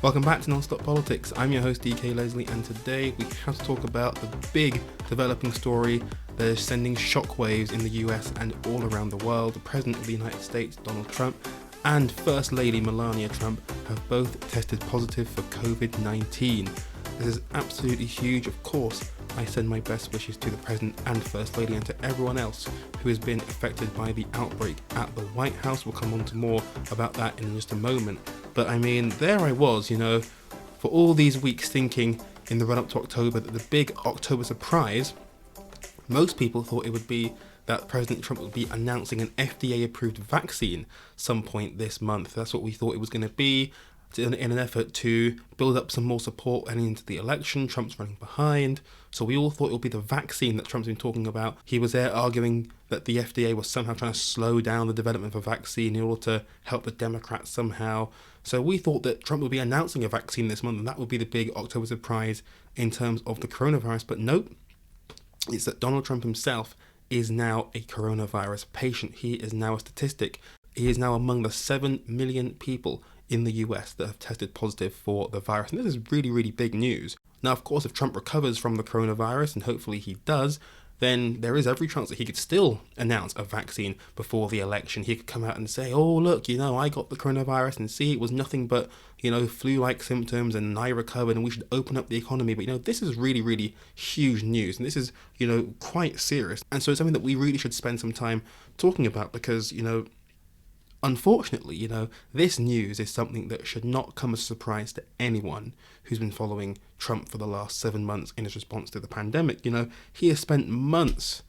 Welcome back to Nonstop Politics. I'm your host DK Leslie, and today we have to talk about the big developing story that is sending shockwaves in the US and all around the world. The President of the United States, Donald Trump, and First Lady Melania Trump have both tested positive for COVID-19. This is absolutely huge. Of course, I send my best wishes to the President and First Lady and to everyone else who has been affected by the outbreak at the White House. We'll come on to more about that in just a moment. But I mean, there I was, for all these weeks thinking in the run-up to October that the big October surprise, most people thought it would be that President Trump would be announcing an FDA-approved vaccine some point this month. That's what we thought it was going to be. In an effort to build up some more support heading into the election. Trump's running behind, so we all thought it would be the vaccine that Trump's been talking about. He was there arguing that the FDA was somehow trying to slow down the development of a vaccine in order to help the Democrats somehow. So we thought that Trump would be announcing a vaccine this month, and that would be the big October surprise in terms of the coronavirus. But nope, it's that Donald Trump himself is now a coronavirus patient. He is now a statistic. He is now among the 7 million people in the US that have tested positive for the virus. And this is really, really big news. Now, of course, if Trump recovers from the coronavirus, and hopefully he does, then there is every chance that he could still announce a vaccine before the election. He could come out and say, oh, look, I got the coronavirus, and see, it was nothing but, flu-like symptoms, and I recovered, and we should open up the economy. But, this is really, really huge news, and this is, quite serious. And so it's something that we really should spend some time talking about because, unfortunately, this news is something that should not come as a surprise to anyone who's been following Trump for the last 7 months in his response to the pandemic. He has spent months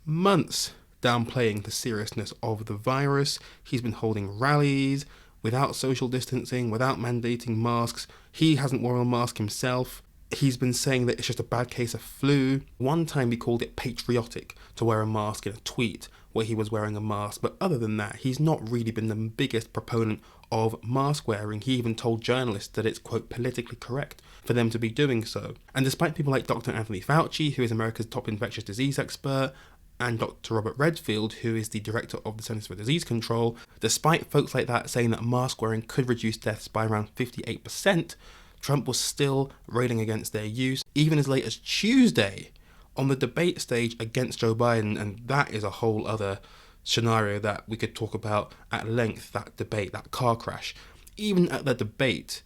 downplaying the seriousness of the virus. He's been holding rallies without social distancing, without mandating masks. He hasn't worn a mask himself. He's been saying that it's just a bad case of flu. One time he called it patriotic to wear a mask in a tweet where he was wearing a mask. But other than that, he's not really been the biggest proponent of mask wearing. He even told journalists that it's, quote, politically correct for them to be doing so. And despite people like Dr. Anthony Fauci, who is America's top infectious disease expert, and Dr. Robert Redfield, who is the director of the Centers for Disease Control, despite folks like that saying that mask wearing could reduce deaths by around 58%, Trump was still railing against their use, even as late as Tuesday on the debate stage against Joe Biden. And that is a whole other scenario that we could talk about at length, that debate, that car crash. Even at the debate,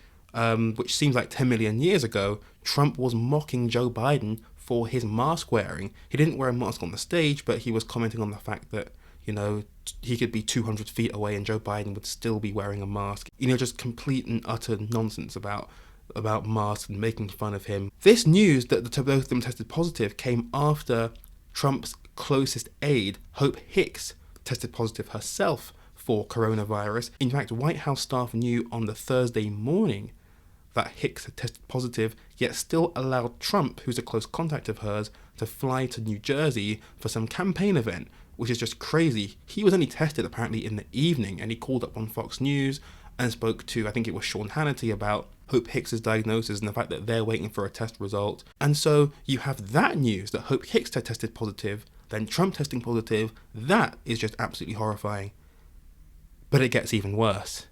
which seems like 10 million years ago, Trump was mocking Joe Biden for his mask wearing. He didn't wear a mask on the stage, but he was commenting on the fact that, he could be 200 feet away and Joe Biden would still be wearing a mask. Just complete and utter nonsense about masks and making fun of him. This news that both of them tested positive came after Trump's closest aide, Hope Hicks, tested positive herself for coronavirus. In fact, White House staff knew on the Thursday morning that Hicks had tested positive, yet still allowed Trump, who's a close contact of hers, to fly to New Jersey for some campaign event, which is just crazy. He was only tested apparently in the evening, and he called up on Fox News and spoke to, I think it was Sean Hannity, about Hope Hicks' diagnosis and the fact that they're waiting for a test result. And so you have that news that Hope Hicks had tested positive, then Trump testing positive. That is just absolutely horrifying. But it gets even worse.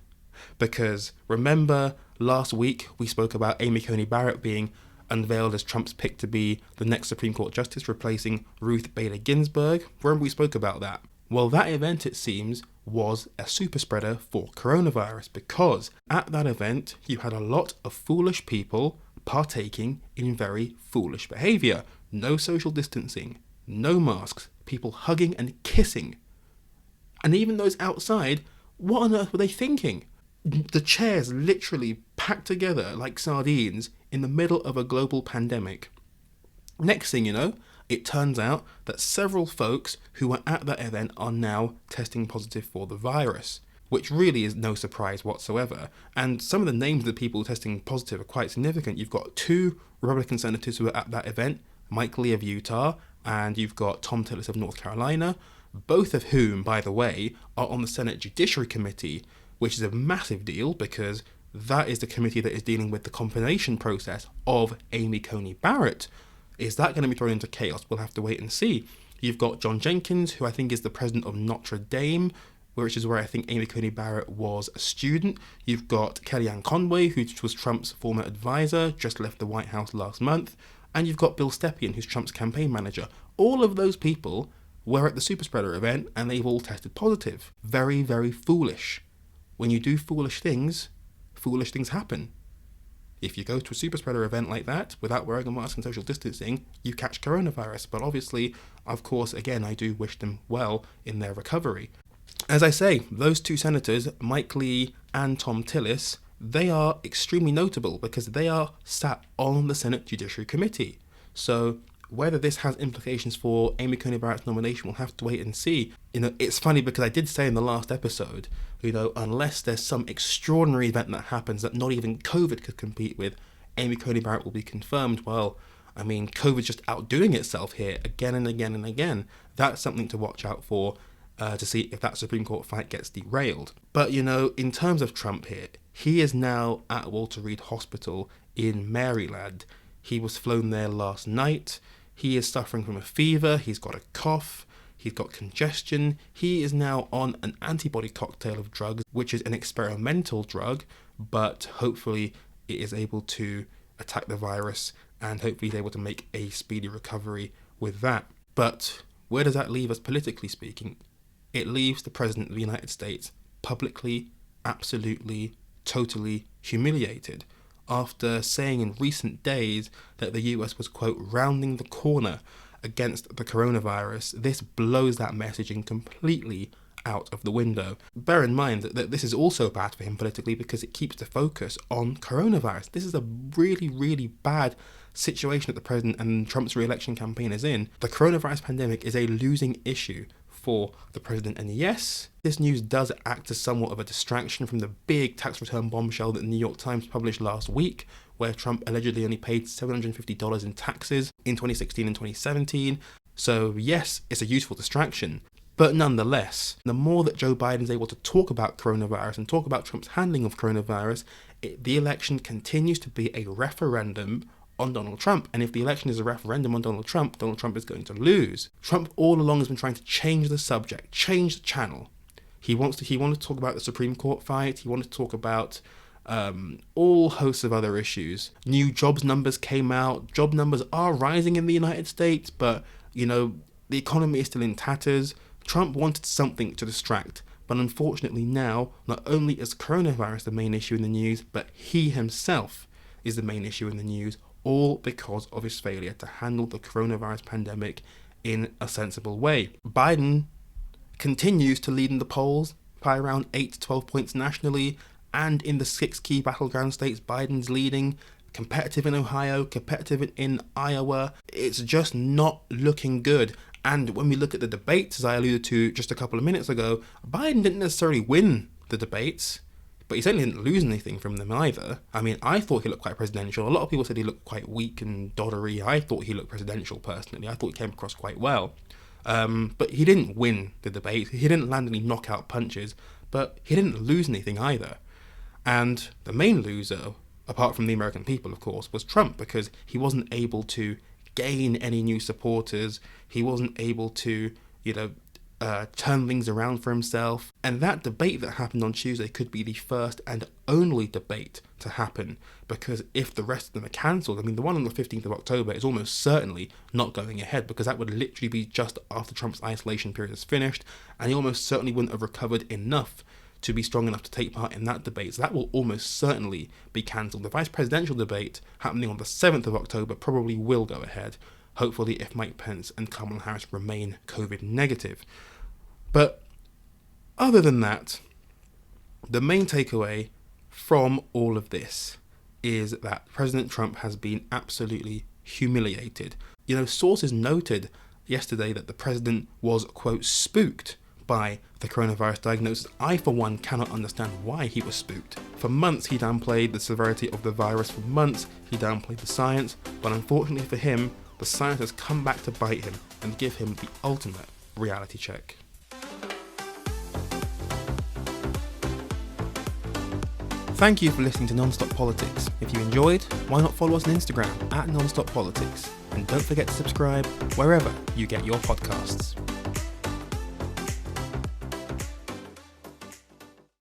Because remember, last week we spoke about Amy Coney Barrett being unveiled as Trump's pick to be the next Supreme Court Justice, replacing Ruth Bader Ginsburg. Remember we spoke about that? Well, that event, it seems, was a super spreader for coronavirus, because at that event you had a lot of foolish people partaking in very foolish behaviour. No social distancing, no masks, people hugging and kissing. And even those outside, what on earth were they thinking? The chairs literally packed together like sardines in the middle of a global pandemic. Next thing you know, it turns out that several folks who were at that event are now testing positive for the virus, which really is no surprise whatsoever. And some of the names of the people testing positive are quite significant. You've got 2 Republican senators who were at that event, Mike Lee of Utah, and you've got Tom Tillis of North Carolina, both of whom, by the way, are on the Senate Judiciary Committee, which is a massive deal because that is the committee that is dealing with the confirmation process of Amy Coney Barrett. Is that going to be thrown into chaos? We'll have to wait and see. You've got John Jenkins, who I think is the president of Notre Dame, which is where I think Amy Coney Barrett was a student. You've got Kellyanne Conway, who was Trump's former advisor, just left the White House last month. And you've got Bill Stepien, who's Trump's campaign manager. All of those people were at the super spreader event and they've all tested positive. Very, very foolish. When you do foolish things happen. If you go to a super spreader event like that without wearing a mask and social distancing, you catch coronavirus. But obviously, of course, again, I do wish them well in their recovery. As I say, those two senators, Mike Lee and Tom Tillis, they are extremely notable because they are sat on the Senate Judiciary Committee. So whether this has implications for Amy Coney Barrett's nomination, we'll have to wait and see. It's funny because I did say in the last episode, unless there's some extraordinary event that happens that not even COVID could compete with, Amy Coney Barrett will be confirmed. Well, I mean, COVID's just outdoing itself here again and again and again. That's something to watch out for to see if that Supreme Court fight gets derailed. But, in terms of Trump here, he is now at Walter Reed Hospital in Maryland. He was flown there last night. He is suffering from a fever. He's got a cough. He's got congestion. He is now on an antibody cocktail of drugs, which is an experimental drug, but hopefully it is able to attack the virus and hopefully he's able to make a speedy recovery with that. But where does that leave us politically speaking? It leaves the President of the United States publicly, absolutely, totally humiliated after saying in recent days that the US was, quote, rounding the corner against the coronavirus. This blows that messaging completely out of the window. Bear in mind that this is also bad for him politically because it keeps the focus on coronavirus. This is a really, really bad situation that the president and Trump's re-election campaign is in. The coronavirus pandemic is a losing issue for the president. And yes, this news does act as somewhat of a distraction from the big tax return bombshell that the New York Times published last week, where Trump allegedly only paid $750 in taxes in 2016 and 2017. So yes, it's a useful distraction. But nonetheless, the more that Joe Biden is able to talk about coronavirus and talk about Trump's handling of coronavirus, the election continues to be a referendum on Donald Trump. And if the election is a referendum on Donald Trump is going to lose. Trump all along has been trying to change the subject, change the channel. He wanted to talk about the Supreme Court fight. He wanted to talk about all hosts of other issues. New jobs numbers came out. Job numbers are rising in the United States, but, the economy is still in tatters. Trump wanted something to distract. But unfortunately now, not only is coronavirus the main issue in the news, but he himself is the main issue in the news, all because of his failure to handle the coronavirus pandemic in a sensible way. Biden continues to lead in the polls by around 8 to 12 points nationally, and in the 6 key battleground states, Biden's leading, competitive in Ohio, competitive in Iowa. It's just not looking good. And when we look at the debates, as I alluded to just a couple of minutes ago, Biden didn't necessarily win the debates, but he certainly didn't lose anything from them either. I mean, I thought he looked quite presidential. A lot of people said he looked quite weak and doddery. I thought he looked presidential personally. I thought he came across quite well. But he didn't win the debate. He didn't land any knockout punches, but he didn't lose anything either. And the main loser, apart from the American people, of course, was Trump, because he wasn't able to gain any new supporters. He wasn't able to, turn things around for himself. And that debate that happened on Tuesday could be the first and only debate to happen, because if the rest of them are cancelled, the one on the 15th of October is almost certainly not going ahead, because that would literally be just after Trump's isolation period is finished, and he almost certainly wouldn't have recovered enough to be strong enough to take part in that debate. So that will almost certainly be cancelled. The vice presidential debate happening on the 7th of October probably will go ahead, hopefully if Mike Pence and Kamala Harris remain COVID negative. But other than that, the main takeaway from all of this is that President Trump has been absolutely humiliated. Sources noted yesterday that the president was, quote, spooked by the coronavirus diagnosis. I, for one, cannot understand why he was spooked. For months, he downplayed the severity of the virus. For months, he downplayed the science. But unfortunately for him, the science has come back to bite him and give him the ultimate reality check. Thank you for listening to Nonstop Politics. If you enjoyed, why not follow us on Instagram @Nonstop Politics, and don't forget to subscribe wherever you get your podcasts.